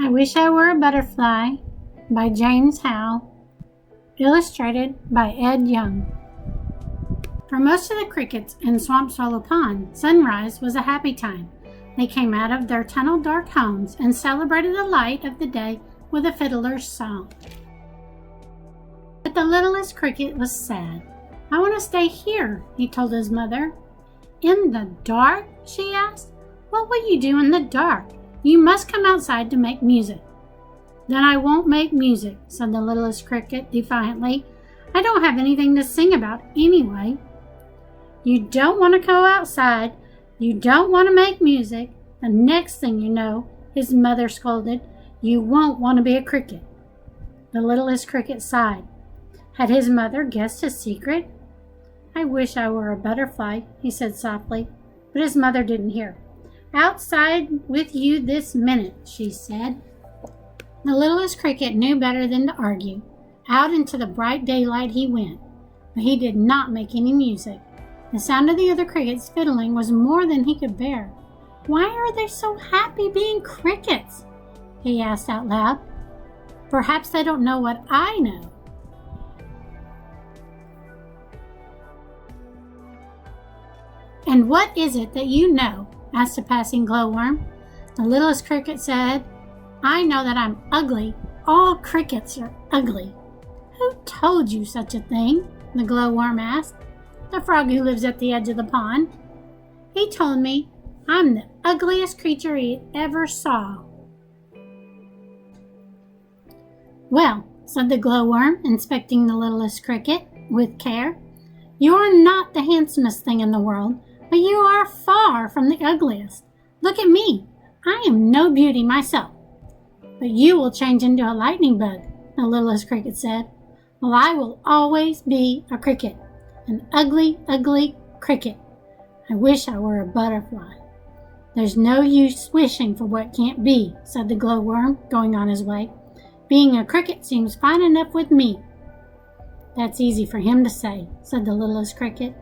I Wish I Were a Butterfly by James Howe, illustrated by Ed Young. For most of the crickets in Swamp Swallow Pond, sunrise was a happy time. They came out of their tunnel-dark homes and celebrated the light of the day with a fiddler's song. But the littlest cricket was sad. "I want to stay here," he told his mother. "In the dark?" she asked. "What will you do in the dark? You must come outside to make music." "Then I won't make music," said the littlest cricket defiantly. "I don't have anything to sing about anyway." "You don't want to go outside. You don't want to make music. The next thing you know," his mother scolded, "you won't want to be a cricket." The littlest cricket sighed. Had his mother guessed his secret? "I wish I were a butterfly," he said softly, but his mother didn't hear. "Outside with you this minute," she said. The littlest cricket knew better than to argue. Out into the bright daylight he went, but he did not make any music. The sound of the other crickets fiddling was more than he could bear. "Why are they so happy being crickets?" he asked out loud. "Perhaps they don't know what I know." "And what is it that you know?" asked a passing glowworm. The littlest cricket said, "I know that I'm ugly. All crickets are ugly." "Who told you such a thing?" the glowworm asked. "The frog who lives at the edge of the pond. He told me I'm the ugliest creature he ever saw." "Well," said the glowworm, inspecting the littlest cricket with care, "you're not the handsomest thing in the world, but you are far from the ugliest. Look at me. I am no beauty myself." "But you will change into a lightning bug," the littlest cricket said. "Well, I will always be a cricket, an ugly, ugly cricket. I wish I were a butterfly." "There's no use wishing for what can't be," said the glowworm, going on his way. "Being a cricket seems fine enough with me." "That's easy for him to say," said the littlest cricket.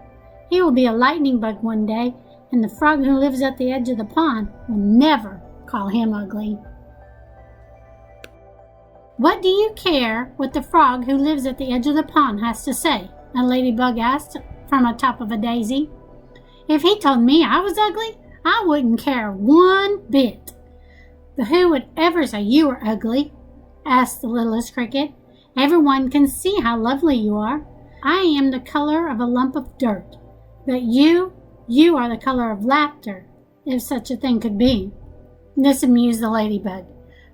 "He will be a lightning bug one day, and the frog who lives at the edge of the pond will never call him ugly." "What do you care what the frog who lives at the edge of the pond has to say?" a ladybug asked from atop of a daisy. "If he told me I was ugly, I wouldn't care one bit." "But who would ever say you were ugly?" asked the littlest cricket. "Everyone can see how lovely you are. I am the color of a lump of dirt, but you are the color of laughter, if such a thing could be." This amused the ladybug.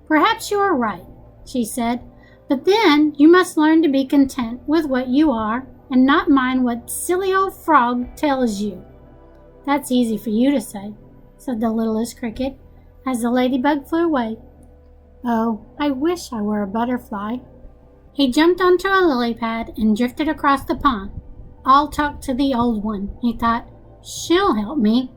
"Perhaps you are right," she said, "but then you must learn to be content with what you are and not mind what silly old frog tells you." "That's easy for you to say," said the littlest cricket, as the ladybug flew away. "Oh, I wish I were a butterfly." He jumped onto a lily pad and drifted across the pond. "I'll talk to the old one," he thought. "She'll help me."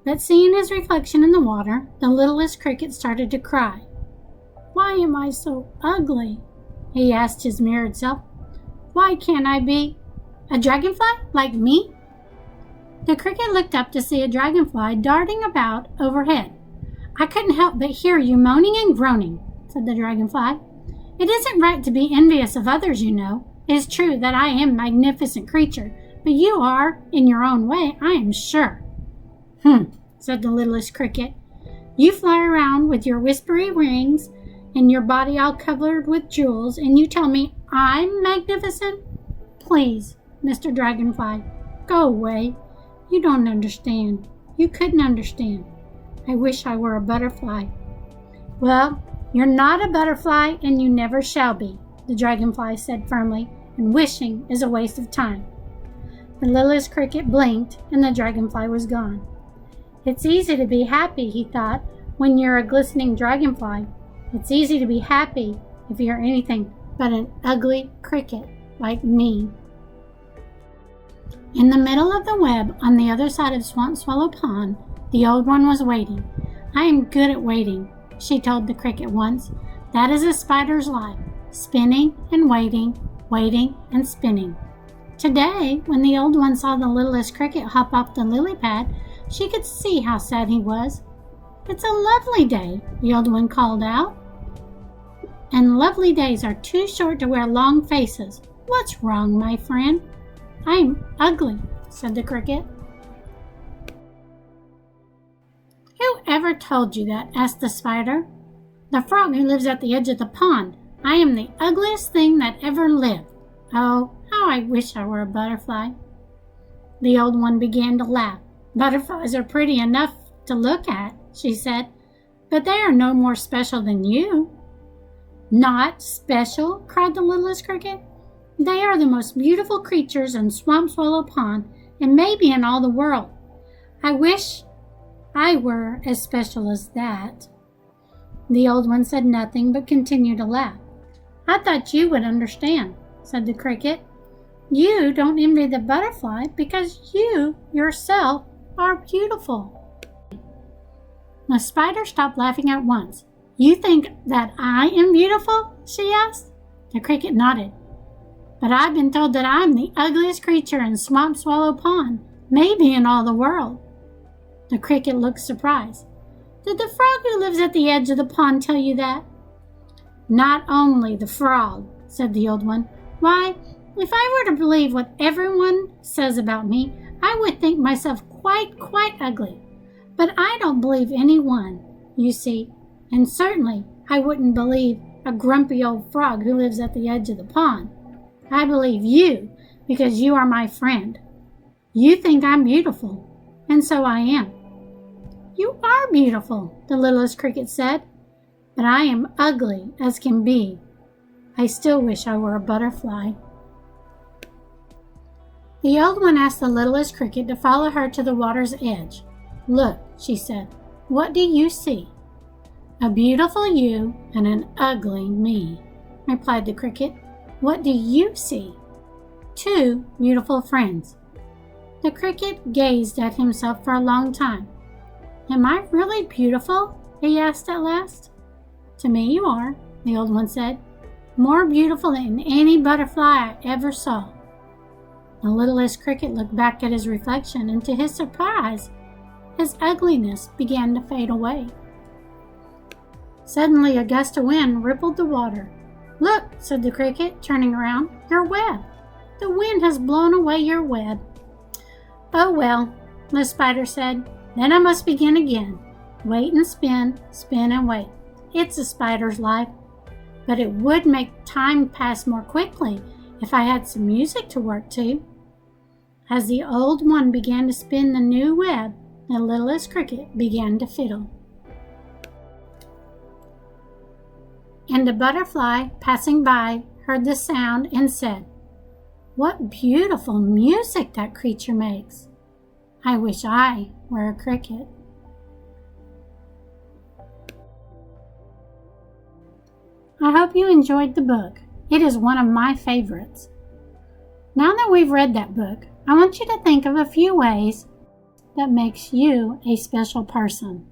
But seeing his reflection in the water, the littlest cricket started to cry. "Why am I so ugly?" he asked his mirrored self. "Why can't I be a dragonfly like me?" The cricket looked up to see a dragonfly darting about overhead. "I couldn't help but hear you moaning and groaning," said the dragonfly. "It isn't right to be envious of others, you know. It is true that I am a magnificent creature, but you are, in your own way, I am sure." Said the littlest cricket. "You fly around with your whispery wings and your body all covered with jewels, and you tell me I'm magnificent? Please, Mr. Dragonfly, go away. You don't understand. You couldn't understand. I wish I were a butterfly." "Well, you're not a butterfly, and you never shall be," the dragonfly said firmly, "and wishing is a waste of time." The littlest cricket blinked, and the dragonfly was gone. "It's easy to be happy," he thought, "when you're a glistening dragonfly. It's easy to be happy if you're anything but an ugly cricket like me." In the middle of the web, on the other side of Swamp Swallow Pond, the old one was waiting. "I am good at waiting," she told the cricket once. "That is a spider's life, spinning and waiting, waiting and spinning." Today, when the old one saw the littlest cricket hop off the lily pad, she could see how sad he was. It's a lovely day, the old one called out. And lovely days are too short to wear long faces. What's wrong, my friend? I'm ugly, said the cricket. Who ever told you that? Asked the spider. The frog who lives at the edge of the pond. I am the ugliest thing that ever lived. Oh, how I wish I were a butterfly. The old one began to laugh. Butterflies are pretty enough to look at, she said, but they are no more special than you. Not special? Cried the littlest cricket. They are the most beautiful creatures in Swamp Swallow Pond and maybe in all the world. I wish I were as special as that. The old one said nothing but continued to laugh. I thought you would understand, said the cricket. You don't envy the butterfly because you yourself are beautiful. The spider stopped laughing at once. You think that I am beautiful? She asked. The cricket nodded. But I've been told that I'm the ugliest creature in Swamp Swallow Pond, maybe in all the world. The cricket looked surprised. Did the frog who lives at the edge of the pond tell you that? Not only the frog, said the old one. Why, if I were to believe what everyone says about me, I would think myself quite ugly. But I don't believe anyone, you see, and certainly I wouldn't believe a grumpy old frog who lives at the edge of the pond. I believe you because you are my friend. You think I'm beautiful, and so I am. You are beautiful, the littlest cricket said, but I am ugly as can be. I still wish I were a butterfly. The old one asked the littlest cricket to follow her to the water's edge. Look, she said, what do you see? A beautiful you and an ugly me, replied the cricket. What do you see? Two beautiful friends. The cricket gazed at himself for a long time. Am I really beautiful? He asked at last. To me you are, the old one said. More beautiful than any butterfly I ever saw. The littlest cricket looked back at his reflection, and to his surprise, his ugliness began to fade away. Suddenly a gust of wind rippled the water. Look, said the cricket, turning around, your web. The wind has blown away your web. Oh well, the spider said, then I must begin again. Wait and spin, spin and wait. It's a spider's life. But it would make time pass more quickly if I had some music to work to. As the old one began to spin the new web, the littlest cricket began to fiddle. And a butterfly passing by heard the sound and said, What beautiful music that creature makes. I wish I were a cricket. I hope you enjoyed the book. It is one of my favorites. Now that we've read that book, I want you to think of a few ways that makes you a special person.